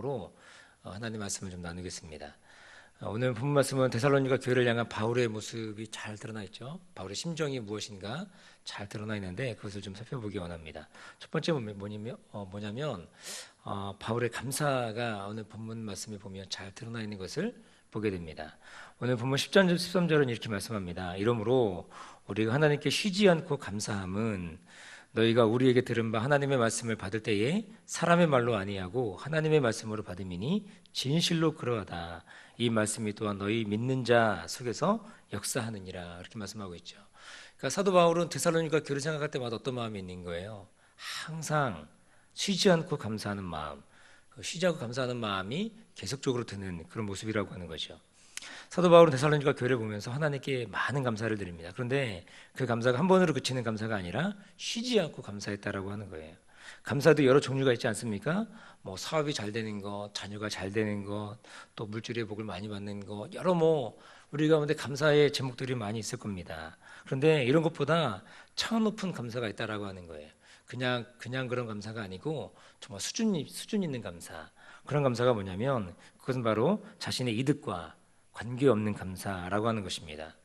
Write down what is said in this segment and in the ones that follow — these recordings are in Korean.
제목으로 하나님 말씀을 좀 나누겠습니다. 오늘 본 말씀은 데살로니가 교회를 향한 바울의 모습이 잘 드러나 있죠. 바울의 심정이 무엇인가 잘 드러나 있는데 그것을 좀 살펴보기 원합니다. 첫 번째 뭐냐면 바울의 감사가 오늘 본문 말씀에 보면 잘 드러나 있는 것을 보게 됩니다. 오늘 본문 10절, 13절은 이렇게 말씀합니다. 이러므로 우리가 하나님께 쉬지 않고 감사함은 너희가 우리에게 들은 바 하나님의 말씀을 받을 때에 사람의 말로 아니하고 하나님의 말씀으로 받음이니 진실로 그러하다. 이 말씀이 또한 너희 믿는 자 속에서 역사하느니라. 이렇게 말씀하고 있죠. 그러니까 사도 바울은 데살로니가 교회를 생각할 때마다 어떤 마음이 있는 거예요? 항상 쉬지 않고 감사하는 마음, 쉬지 않고 감사하는 마음이 계속적으로 드는 그런 모습이라고 하는 거죠. 사도 바울은 데살로니가 교회를 보면서 하나님께 많은 감사를 드립니다. 그런데 그 감사가 한 번으로 그치는 감사가 아니라 쉬지 않고 감사했다라고 하는 거예요. 감사도 여러 종류가 있지 않습니까? 뭐 사업이 잘 되는 것, 자녀가 잘 되는 것, 또 물질의 복을 많이 받는 것, 여러 우리 가운데 감사의 제목들이 많이 있을 겁니다. 그런데 이런 것보다 차원 높은 감사가 있다라고 하는 거예요. 그냥 그런 감사가 아니고 정말 수준 있는 감사. 그런 감사가 뭐냐면 그것은 바로 자신의 이득과 관계없는 감사라고 하는 것입니다.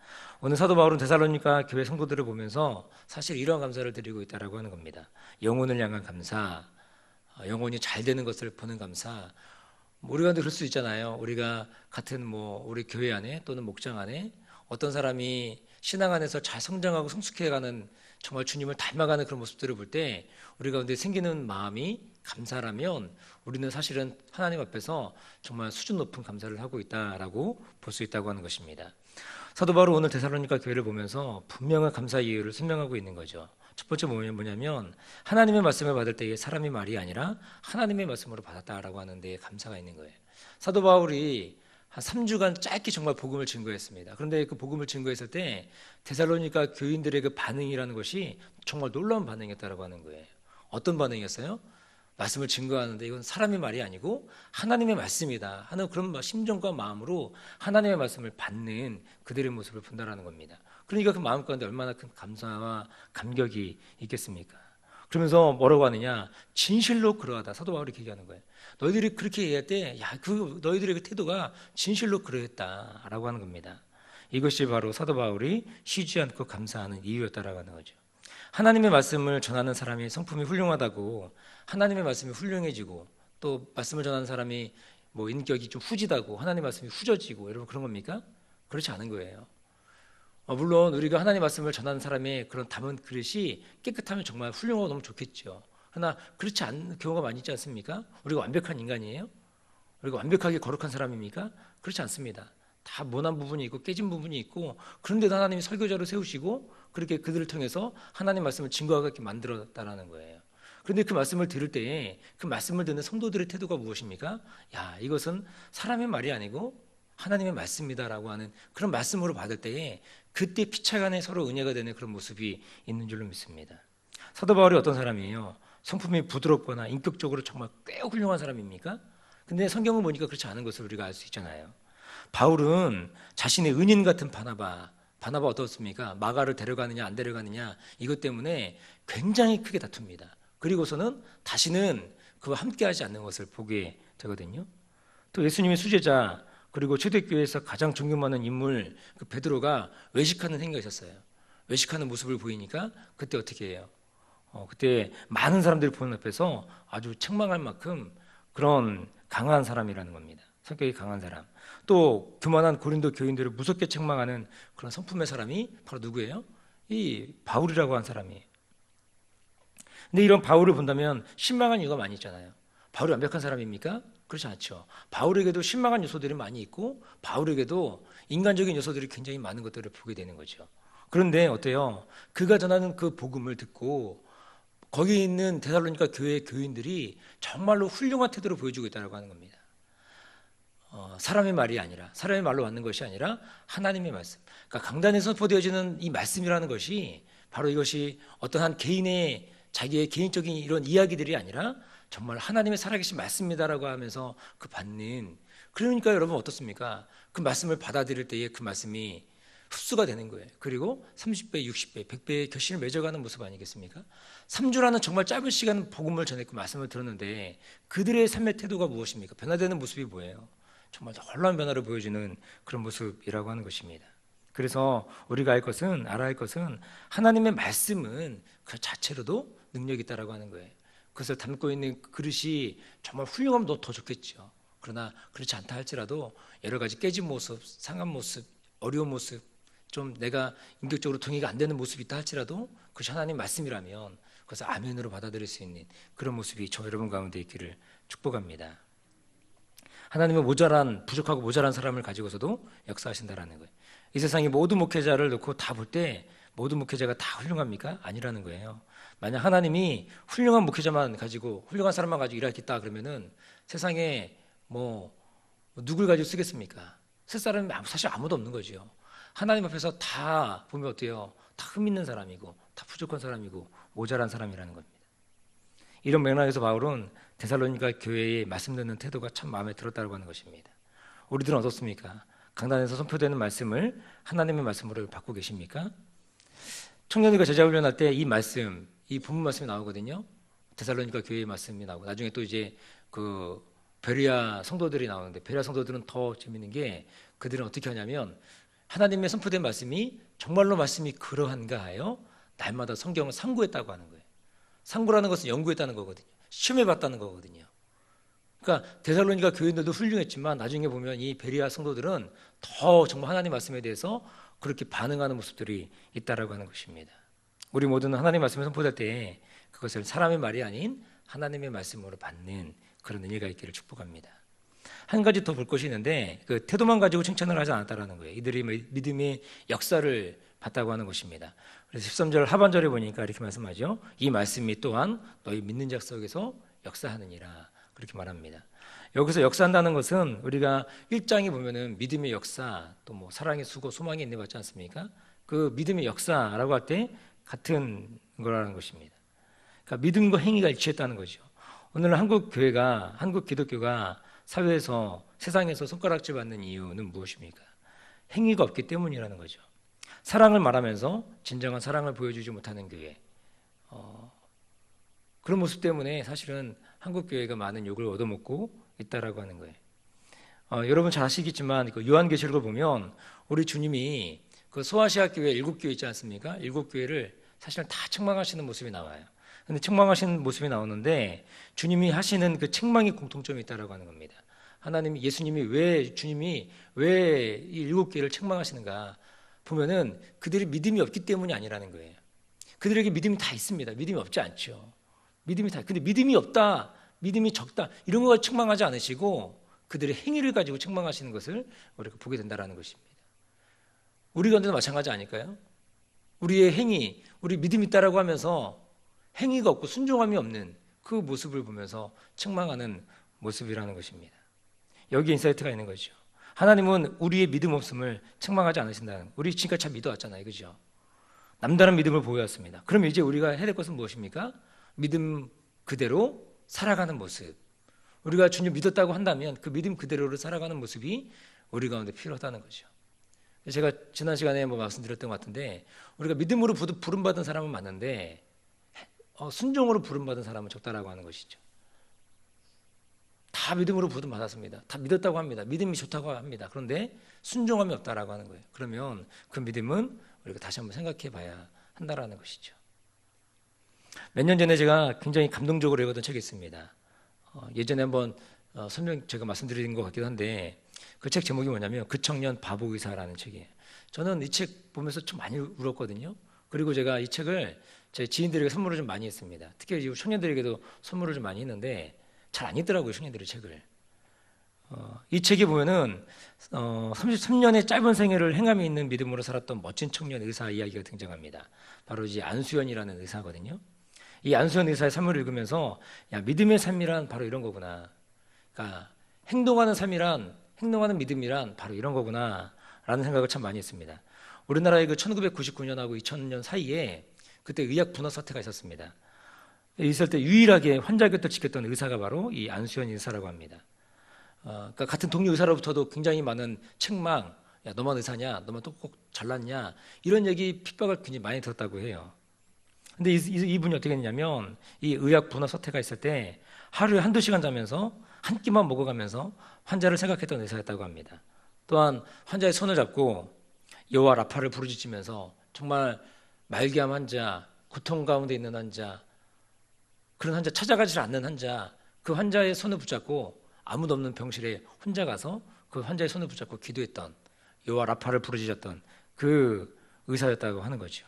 오늘 사도 바울은 데살로니가 교회 성도들을 보면서 사실 이러한 감사를 드리고 있다라고 하는 겁니다. 영혼을 향한 감사, 영혼이 잘 되는 것을 보는 감사. 우리가 그럴 수 있잖아요. 우리가 같은 우리 교회 안에 또는 목장 안에 어떤 사람이 신앙 안에서 잘 성장하고 성숙해가는 정말 주님을 닮아가는 그런 모습들을 볼 때 우리 가운데 생기는 마음이 감사라면 우리는 사실은 하나님 앞에서 정말 수준 높은 감사를 하고 있다라고 볼 수 있다고 하는 것입니다. 사도 바울은 오늘 데살로니가 교회를 보면서 분명한 감사 이유를 설명하고 있는 거죠. 첫 번째 뭐냐면 하나님의 말씀을 받을 때에 사람의 말이 아니라 하나님의 말씀으로 받았다라고 하는 데에 감사가 있는 거예요. 사도 바울이 한 3주간 짧게 정말 복음을 증거했습니다. 그런데 그 복음을 증거했을 때 데살로니가 교인들의 그 반응이라는 것이 정말 놀라운 반응이었다라고 하는 거예요. 어떤 반응이었어요? 말씀을 증거하는데 이건 사람의 말이 아니고 하나님의 말씀이다 하는 그런 심정과 마음으로 하나님의 말씀을 받는 그들의 모습을 본다라는 겁니다. 그러니까 그 마음 가운데 얼마나 큰 감사와 감격이 있겠습니까? 그러면서 뭐라고 하느냐? 진실로 그러하다. 사도 바울이 얘기하는 거예요. 너희들이 그렇게 얘기할 때, 너희들의 그 태도가 진실로 그러했다라고 하는 겁니다. 이것이 바로 사도 바울이 쉬지 않고 감사하는 이유였다라고 하는 거죠. 하나님의 말씀을 전하는 사람이 성품이 훌륭하다고, 하나님의 말씀이 훌륭해지고, 또 말씀을 전하는 사람이 인격이 좀 후지다고, 하나님의 말씀이 후져지고, 여러분 그런 겁니까? 그렇지 않은 거예요. 물론 우리가 하나님 말씀을 전하는 사람의 그런 담은 그릇이 깨끗하면 정말 훌륭하고 너무 좋겠죠. 그러나 그렇지 않은 경우가 많이 있지 않습니까? 우리가 완벽한 인간이에요? 우리가 완벽하게 거룩한 사람입니까? 그렇지 않습니다. 다 모난 부분이 있고 깨진 부분이 있고, 그런데도 하나님이 설교자로 세우시고 그렇게 그들을 통해서 하나님 말씀을 증거하게 만들었다라는 거예요. 그런데 그 말씀을 들을 때에 그 말씀을 듣는 성도들의 태도가 무엇입니까? 이것은 사람의 말이 아니고 하나님의 말씀이다라고 하는 그런 말씀으로 받을 때에 그때 피차간에 서로 은혜가 되는 그런 모습이 있는 줄로 믿습니다. 사도 바울이 어떤 사람이에요? 성품이 부드럽거나 인격적으로 정말 꽤 훌륭한 사람입니까? 근데 성경을 보니까 그렇지 않은 것을 우리가 알 수 있잖아요. 바울은 자신의 은인 같은 바나바 어떻습니까? 마가를 데려가느냐 안 데려가느냐 이것 때문에 굉장히 크게 다툽니다. 그리고서는 다시는 그와 함께하지 않는 것을 보게 되거든요. 또 예수님의 수제자 그리고 초대교회에서 가장 존경받는 인물 그 베드로가 외식하는 행위가 있었어요. 외식하는 모습을 보이니까 그때 어떻게 해요? 그때 많은 사람들이 보는 앞에서 아주 책망할 만큼 그런 강한 사람이라는 겁니다. 성격이 강한 사람. 또 교만한 고린도 교인들을 무섭게 책망하는 그런 성품의 사람이 바로 누구예요? 이 바울이라고 한 사람이에요. 근데 이런 바울을 본다면 실망한 이유가 많이 있잖아요. 바울이 완벽한 사람입니까? 그렇지 않죠. 바울에게도 실망한 요소들이 많이 있고 바울에게도 인간적인 요소들이 굉장히 많은 것들을 보게 되는 거죠. 그런데 어때요? 그가 전하는 그 복음을 듣고 거기 있는 데살로니가 교회 교인들이 정말로 훌륭한 태도를 보여주고 있다고 하는 겁니다. 사람의 말이 아니라 사람의 말로 받는 것이 아니라 하나님의 말씀. 그러니까 강단에 선포되어지는 이 말씀이라는 것이 바로 이것이 어떤 한 개인의 자기의 개인적인 이런 이야기들이 아니라 정말 하나님의 살아계신 말씀이다라고 하면서 그 받는. 그러니까 여러분 어떻습니까? 그 말씀을 받아들일 때에 그 말씀이 흡수가 되는 거예요. 그리고 30배, 60배, 100배의 결실을 맺어가는 모습 아니겠습니까? 3주라는 정말 짧은 시간 복음을 전했고 말씀을 들었는데 그들의 삶의 태도가 무엇입니까? 변화되는 모습이 뭐예요? 정말 놀라운 변화를 보여주는 그런 모습이라고 하는 것입니다. 그래서 우리가 알아야 할 것은 하나님의 말씀은 그 자체로도 능력이 있다라고 하는 거예요. 그것을 담고 있는 그릇이 정말 훌륭하면 더 좋겠죠. 그러나 그렇지 않다 할지라도 여러 가지 깨진 모습, 상한 모습, 어려운 모습, 좀 내가 인격적으로 동의가 안 되는 모습이 있다 할지라도 그것이 하나님 말씀이라면 그것을 아멘으로 받아들일 수 있는 그런 모습이 저 여러분 가운데 있기를 축복합니다. 하나님은 부족하고 모자란 사람을 가지고서도 역사하신다라는 거예요. 이 세상에 모든 목회자를 놓고 다 볼 때 모든 목회자가 다 훌륭합니까? 아니라는 거예요. 만약 하나님이 훌륭한 목회자만 가지고 훌륭한 사람만 가지고 일하겠다 그러면은 세상에 누굴 가지고 쓰겠습니까? 쓸 사람이 사실 아무도 없는 거죠. 하나님 앞에서 다 보면 어때요? 다 흠 있는 사람이고 다 부족한 사람이고 모자란 사람이라는 겁니다. 이런 맥락에서 바울은 데살로니가 교회의 말씀 듣는 태도가 참 마음에 들었다고 하는 것입니다. 우리들은 어떻습니까? 강단에서 선포되는 말씀을 하나님의 말씀으로 받고 계십니까? 청년들과 제자 훈련할 때 이 말씀, 이 본문 말씀이 나오거든요. 데살로니가 교회의 말씀이 나오고 나중에 또 이제 그 베레아 성도들이 나오는데 베레아 성도들은 더 재밌는 게 그들은 어떻게 하냐면 하나님의 선포된 말씀이 정말로 말씀이 그러한가 하여 날마다 성경을 상고했다고 하는 거예요. 상고라는 것은 연구했다는 거거든요. 시험해봤다는 거거든요. 그러니까 데살로니가 교인들도 훌륭했지만 나중에 보면 이 베레아 성도들은 더 정말 하나님 말씀에 대해서 그렇게 반응하는 모습들이 있다라고 하는 것입니다. 우리 모두는 하나님 말씀을 선포할 때 그것을 사람의 말이 아닌 하나님의 말씀으로 받는 그런 은혜가 있기를 축복합니다. 한 가지 더 볼 것이 있는데 그 태도만 가지고 칭찬을 하지 않았다라는 거예요. 이들이 믿음의 역사를 봤다고 하는 것입니다. 그래서 13절 하반절에 보니까 이렇게 말씀하죠. 이 말씀이 또한 너희 믿는 자 속에서 역사하느니라 그렇게 말합니다. 여기서 역사한다는 것은 우리가 1장에 보면은 믿음의 역사 또 사랑의 수고 소망의 인내 받지 않습니까? 그 믿음의 역사라고 할 때 같은 거라는 것입니다. 그러니까 믿음과 행위가 일치했다는 거죠. 오늘 한국 기독교가 사회에서 세상에서 손가락질 받는 이유는 무엇입니까? 행위가 없기 때문이라는 거죠. 사랑을 말하면서 진정한 사랑을 보여주지 못하는 교회, 그런 모습 때문에 사실은 한국 교회가 많은 욕을 얻어먹고 있다라고 하는 거예요. 여러분 잘 아시겠지만 그 요한계시록을 보면 우리 주님이 그 소아시아 교회 7교회 있지 않습니까? 7교회를 사실은 다 책망하시는 모습이 나와요. 근데 책망하시는 모습이 나오는데 주님이 하시는 그 책망의 공통점이 있다라고 하는 겁니다. 주님이 왜 이 7교회를 책망하시는가 보면은 그들이 믿음이 없기 때문이 아니라는 거예요. 그들에게 믿음이 다 있습니다. 믿음이 없지 않죠. 근데 믿음이 없다, 믿음이 적다 이런 거 책망하지 않으시고 그들의 행위를 가지고 책망하시는 것을 우리가 보게 된다라는 것입니다. 우리 가운데도 마찬가지 아닐까요? 우리의 행위, 우리 믿음이 있다라고 하면서 행위가 없고 순종함이 없는 그 모습을 보면서 책망하는 모습이라는 것입니다. 여기에 인사이트가 있는 거죠. 하나님은 우리의 믿음 없음을 책망하지 않으신다는, 우리 지금까지 잘 믿어왔잖아요, 그죠? 남다른 믿음을 보여왔습니다. 그럼 이제 우리가 해야 될 것은 무엇입니까? 믿음 그대로 살아가는 모습. 우리가 주님 믿었다고 한다면 그 믿음 그대로를 살아가는 모습이 우리 가운데 필요하다는 거죠. 제가 지난 시간에 말씀드렸던 것 같은데 우리가 믿음으로 부름받은 사람은 많은데 순종으로 부름받은 사람은 적다라고 하는 것이죠. 다 믿음으로 부름받았습니다. 다 믿었다고 합니다. 믿음이 좋다고 합니다. 그런데 순종함이 없다라고 하는 거예요. 그러면 그 믿음은 우리가 다시 한번 생각해 봐야 한다라는 것이죠. 몇 년 전에 제가 굉장히 감동적으로 읽었던 책이 있습니다. 예전에 한번 제가 말씀드린 것 같기도 한데 그 책 제목이 뭐냐면 그 청년 바보 의사라는 책이에요. 저는 이 책 보면서 좀 많이 울었거든요. 그리고 제가 이 책을 제 지인들에게 선물을 좀 많이 했습니다. 특히 청년들에게도 선물을 좀 많이 했는데 잘 안 읽더라고요, 청년들이 책을. 이 책에 보면은 33년의 짧은 생애를 행함이 있는 믿음으로 살았던 멋진 청년 의사 이야기가 등장합니다. 바로 이제 안수연이라는 의사거든요. 이 안수연 의사의 삶을 읽으면서 믿음의 삶이란 바로 이런 거구나. 그러니까 행동하는 믿음이란 바로 이런 거구나 라는 생각을 참 많이 했습니다. 우리나라의 그 1999년하고 2000년 사이에 그때 의학 분화 사태가 있었습니다. 있을 때 유일하게 환자 곁을 지켰던 의사가 바로 이 안수연 의사라고 합니다. 그러니까 같은 동료 의사로부터도 굉장히 많은 책망, 야, 너만 의사냐? 너만 꼭 잘났냐? 이런 얘기 핍박을 굉장히 많이 들었다고 해요. 근데 이분이 어떻게 했냐면 이 의학 분화 사태가 있을 때 하루에 한두 시간 자면서 한 끼만 먹어가면서 환자를 생각했던 의사였다고 합니다. 또한 환자의 손을 잡고 여호와 라파를 부르짖으면서 정말 말기암 환자, 고통 가운데 있는 환자, 그런 환자, 찾아가지 않는 환자, 그 환자의 손을 붙잡고 아무도 없는 병실에 혼자 가서 그 환자의 손을 붙잡고 기도했던, 여호와 라파를 부르짖었던 그 의사였다고 하는 거죠.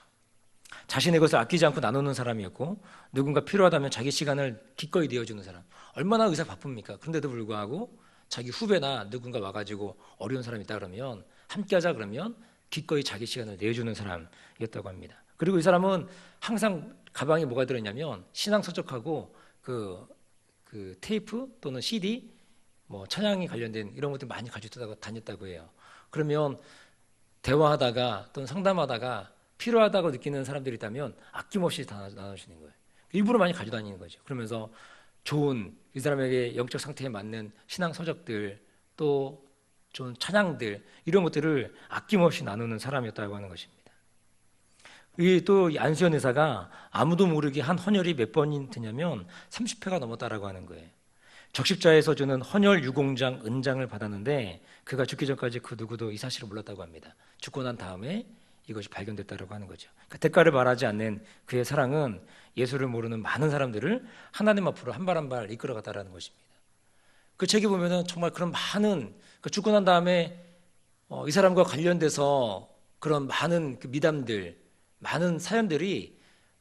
자신의 것을 아끼지 않고 나누는 사람이었고, 누군가 필요하다면 자기 시간을 기꺼이 내어주는 사람. 얼마나 의사 바쁩니까? 그런데도 불구하고 자기 후배나 누군가 와가지고 어려운 사람이 있다 그러면 함께 하자 그러면 기꺼이 자기 시간을 내어주는 사람이었다고 합니다. 그리고 이 사람은 항상 가방에 뭐가 들어있냐면 신앙 서적하고 그 테이프 또는 CD, 뭐 찬양이 관련된 이런 것들 많이 가지고 다녔다고 해요. 그러면 대화하다가 또는 상담하다가 필요하다고 느끼는 사람들이 있다면 아낌없이 다 나눠주는 거예요. 일부러 많이 가지고 다니는 거죠. 그러면서 좋은 이 사람에게 영적 상태에 맞는 신앙 서적들, 또 좋은 찬양들, 이런 것들을 아낌없이 나누는 사람이었다고 하는 것입니다. 또 안수현 의사가 아무도 모르게 한 헌혈이 몇 번이 되냐면 30회가 넘었다라고 하는 거예요. 적십자에서 주는 헌혈 유공장 은장을 받았는데 그가 죽기 전까지 그 누구도 이 사실을 몰랐다고 합니다. 죽고 난 다음에 이것이 발견됐다고 하는 거죠. 그러니까 대가를 바라지 않는 그의 사랑은 예수를 모르는 많은 사람들을 하나님 앞으로 한 발 한 발 이끌어갔다라는 것입니다. 그 책에 보면은 정말 그런 많은, 죽고 난 다음에 이 사람과 관련돼서 그런 많은 그 미담들, 많은 사연들이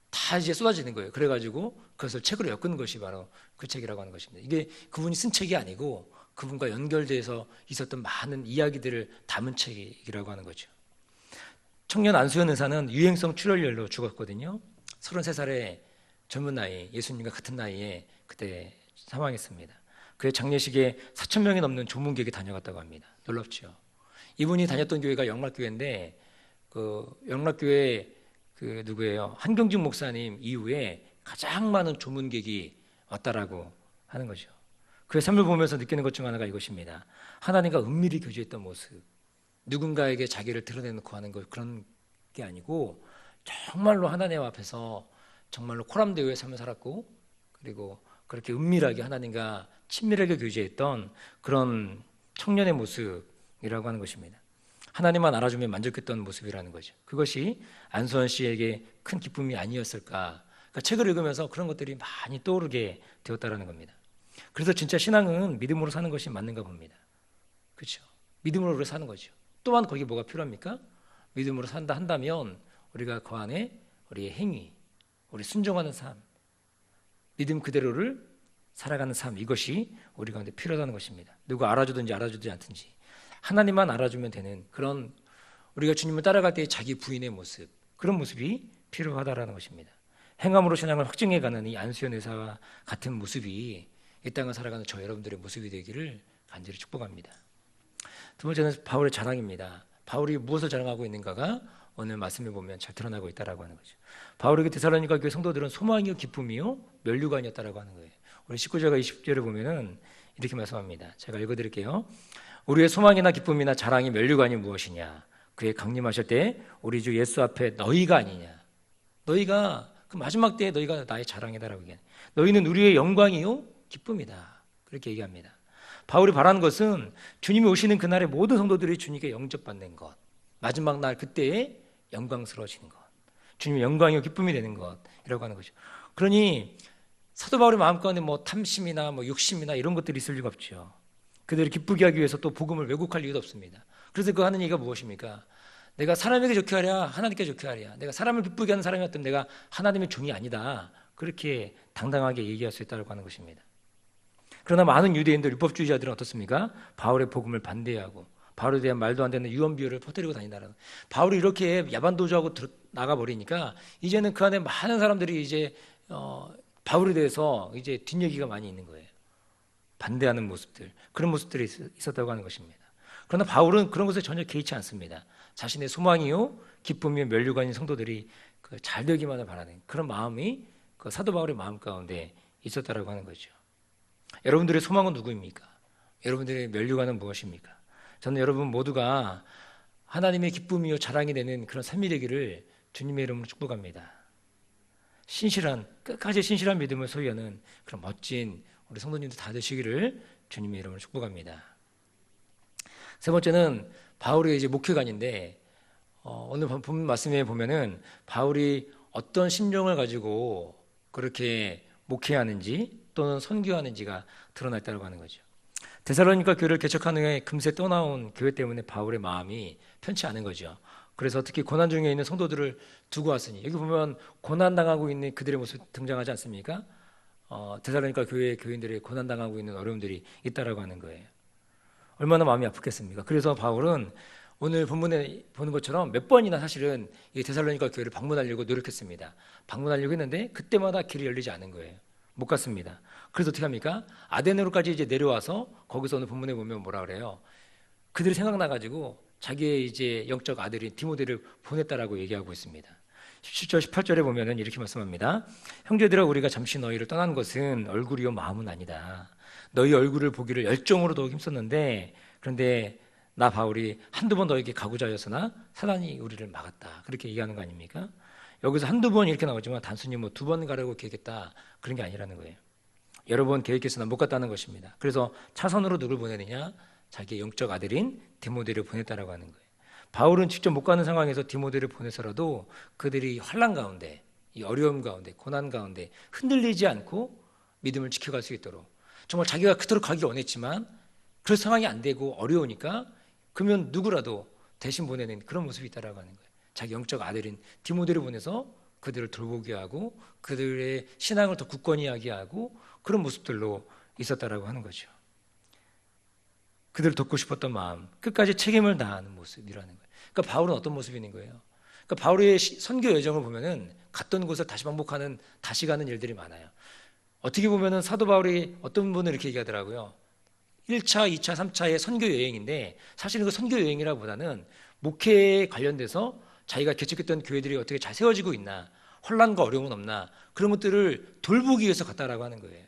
다 이제 쏟아지는 거예요. 그래가지고 그것을 책으로 엮은 것이 바로 그 책이라고 하는 것입니다. 이게 그분이 쓴 책이 아니고 그분과 연결돼서 있었던 많은 이야기들을 담은 책이라고 하는 거죠. 청년 안수현 의사는 유행성 출혈열로 죽었거든요. 33살의 젊은 나이, 예수님과 같은 나이에 그때 사망했습니다. 그의 장례식에 4,000명이 넘는 조문객이 다녀갔다고 합니다. 놀랍죠. 이분이 다녔던 교회가 영락교회인데 그 영락교회 그 누구예요? 한경직 목사님 이후에 가장 많은 조문객이 왔다라고 하는 거죠. 그의 삶을 보면서 느끼는 것 중 하나가 이것입니다. 하나님과 은밀히 교제했던 모습, 누군가에게 자기를 드러내놓고 하는 것, 그런 게 아니고 정말로 하나님 앞에서 정말로 코람데오의 삶을 살았고, 그리고 그렇게 은밀하게 하나님과 친밀하게 교제했던 그런 청년의 모습이라고 하는 것입니다. 하나님만 알아주면 만족했던 모습이라는 거죠. 그것이 안수현 씨에게 큰 기쁨이 아니었을까. 그러니까 책을 읽으면서 그런 것들이 많이 떠오르게 되었다라는 겁니다. 그래서 진짜 신앙은 믿음으로 사는 것이 맞는가 봅니다. 그렇죠? 믿음으로 사는 거죠. 또한 거기 뭐가 필요합니까? 믿음으로 산다 한다면 우리가 그 안에 우리의 행위, 우리 순종하는 삶, 믿음 그대로를 살아가는 삶, 이것이 우리 가운데 필요하다는 것입니다. 누가 알아주든지 알아주지 않든지 하나님만 알아주면 되는 그런, 우리가 주님을 따라갈 때의 자기 부인의 모습, 그런 모습이 필요하다라는 것입니다. 행함으로 신앙을 확증해가는 이 안수현 의사와 같은 모습이 이 땅을 살아가는 저 여러분들의 모습이 되기를 간절히 축복합니다. 두 번째는 바울의 자랑입니다. 바울이 무엇을 자랑하고 있는가가 오늘 말씀을 보면 잘 드러나고 있다라고 하는 거죠. 바울에게 데살로니가 교회 성도들은 소망이요 기쁨이요 면류관이었다라고 하는 거예요. 우리 19절과 20절을 보면은 이렇게 말씀합니다. 제가 읽어드릴게요. 우리의 소망이나 기쁨이나 자랑이 면류관이 무엇이냐? 그의 강림하실 때 우리 주 예수 앞에 너희가 아니냐? 너희가 그 마지막 때에 너희가 나의 자랑이다라고 얘기해요. 너희는 우리의 영광이요 기쁨이다. 그렇게 얘기합니다. 바울이 바라는 것은 주님이 오시는 그날에 모든 성도들이 주님께 영접받는 것, 마지막 날 그때에 영광스러워지는 것, 주님의 영광이요 기쁨이 되는 것이라고 하는 거죠. 그러니 사도 바울의 마음 가운데 뭐 탐심이나 뭐 욕심이나 이런 것들이 있을 리가 없죠. 그들을 기쁘게 하기 위해서 또 복음을 왜곡할 이유도 없습니다. 그래서 그 하는 얘기가 무엇입니까? 내가 사람에게 좋게 하랴 하나님께 좋게 하랴, 내가 사람을 기쁘게 하는 사람이었다면 내가 하나님의 종이 아니다, 그렇게 당당하게 얘기할 수 있다고 하는 것입니다. 그러나 많은 유대인들, 율법주의자들은 어떻습니까? 바울의 복음을 반대하고 바울에 대한 말도 안 되는 유언 비어를 퍼뜨리고 다닌다는. 바울이 이렇게 야반도주하고 나가버리니까 이제는 그 안에 많은 사람들이 이제 바울에 대해서 이제 뒷얘기가 많이 있는 거예요. 반대하는 모습들, 그런 모습들이 있었다고 하는 것입니다. 그러나 바울은 그런 것에 전혀 개의치 않습니다. 자신의 소망이요 기쁨이요 면류관인 성도들이 잘 되기만을 바라는 그런 마음이 그 사도 바울의 마음 가운데 있었다라고 하는 거죠. 여러분들의 소망은 누구입니까? 여러분들의 면류관은 무엇입니까? 저는 여러분 모두가 하나님의 기쁨이요 자랑이 되는 그런 삶이 되기를 주님의 이름으로 축복합니다. 신실한, 끝까지 신실한 믿음을 소유하는 그런 멋진 우리 성도님들 다 되시기를 주님의 이름으로 축복합니다. 세 번째는 바울의 이제 목회관인데, 오늘 본 말씀에 보면은 바울이 어떤 심정을 가지고 그렇게 목회하는지 또는 선교하는지가 드러나 있다고 하는 거죠. 데살로니가 교회를 개척한 후에 금세 떠나온 교회 때문에 바울의 마음이 편치 않은 거죠. 그래서 특히 고난 중에 있는 성도들을 두고 왔으니, 여기 보면 고난당하고 있는 그들의 모습 등장하지 않습니까? 데살로니가 교회 교인들이 고난당하고 있는 어려움들이 있다라고 하는 거예요. 얼마나 마음이 아프겠습니까? 그래서 바울은 오늘 본문에 보는 것처럼 몇 번이나 사실은 이 데살로니가 교회를 방문하려고 노력했습니다. 방문하려고 했는데 그때마다 길이 열리지 않은 거예요. 못 갔습니다. 그래서 어떻게 합니까? 아데네로까지 이제 내려와서 거기서 오늘 본문에 보면 뭐라 그래요? 그들이 생각나가지고 자기의 이제 영적 아들인 디모데를 보냈다라고 얘기하고 있습니다. 17절, 18절에 보면은 이렇게 말씀합니다. 형제들아, 우리가 잠시 너희를 떠난 것은 얼굴이요 마음은 아니다. 너희 얼굴을 보기를 열정으로 더욱 힘썼는데, 그런데 나 바울이 한두 번 너에게 가고자 하였으나 사단이 우리를 막았다. 그렇게 얘기하는 거 아닙니까? 여기서 한두 번 이렇게 나오지만 단순히 뭐 두 번 가려고 계획했다 그런 게 아니라는 거예요. 여러 번 계획했으나 못 갔다는 것입니다. 그래서 차선으로 누굴 보내느냐? 자기의 영적 아들인 디모데를 보냈다라고 하는 거예요. 바울은 직접 못 가는 상황에서 디모데를 보내서라도 그들이 환난 가운데, 이 어려움 가운데, 고난 가운데 흔들리지 않고 믿음을 지켜갈 수 있도록, 정말 자기가 그토록 가기 원했지만 그런 상황이 안 되고 어려우니까 그러면 누구라도 대신 보내는 그런 모습이 있다라고 하는 거예요. 자기 영적 아들인 디모데를 보내서 그들을 돌보게 하고 그들의 신앙을 더 굳건히 하게 하고 그런 모습들로 있었다라고 하는 거죠. 그들을 돕고 싶었던 마음, 끝까지 책임을 다하는 모습이라는 거예요. 그러니까 바울은 어떤 모습이 있는 거예요? 그러니까 바울의 선교 여정을 보면은 갔던 곳을 다시 반복하는, 다시 가는 일들이 많아요. 어떻게 보면은 사도 바울이 어떤 분은 이렇게 얘기하더라고요. 1차, 2차, 3차의 선교 여행인데 사실은 그 선교 여행이라보다는 목회에 관련돼서 자기가 개척했던 교회들이 어떻게 잘 세워지고 있나, 혼란과 어려움은 없나, 그런 것들을 돌보기 위해서 갔다라고 하는 거예요.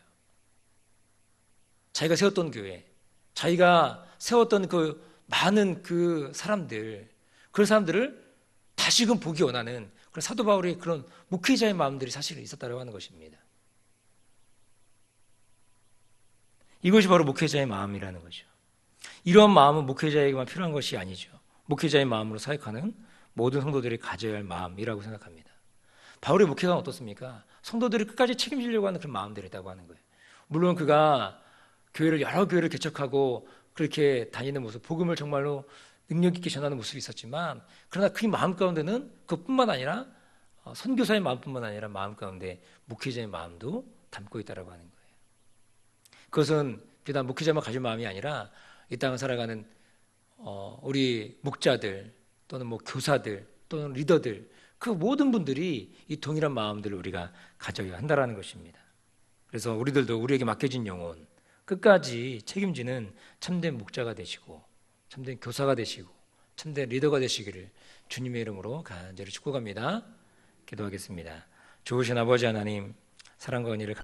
자기가 세웠던 교회, 자기가 세웠던 그 많은 그 사람들, 그런 사람들을 다시금 보기 원하는 그런 사도 바울의 그런 목회자의 마음들이 사실은 있었다고 하는 것입니다. 이것이 바로 목회자의 마음이라는 거죠. 이런 마음은 목회자에게만 필요한 것이 아니죠. 목회자의 마음으로 사역하는 모든 성도들이 가져야 할 마음이라고 생각합니다. 바울의 목회가 어떻습니까? 성도들이 끝까지 책임지려고 하는 그런 마음들이 있다고 하는 거예요. 물론 그가 여러 교회를 개척하고 그렇게 다니는 모습, 복음을 정말로 능력 있게 전하는 모습이 있었지만, 그러나 그 마음 가운데는 그뿐만 아니라 선교사의 마음뿐만 아니라 마음 가운데 목회자의 마음도 담고 있다고 하는 거예요. 그것은 비단 목회자만 가진 마음이 아니라 이 땅을 살아가는 우리 목자들 또는 뭐 교사들 또는 리더들, 그 모든 분들이 이 동일한 마음들을 우리가 가져야 한다는 것입니다. 그래서 우리들도 우리에게 맡겨진 영혼 끝까지 책임지는 참된 목자가 되시고 참된 교사가 되시고 참된 리더가 되시기를 주님의 이름으로 간절히 축복합니다. 기도하겠습니다. 좋으신 아버지 하나님, 사랑과 은혜를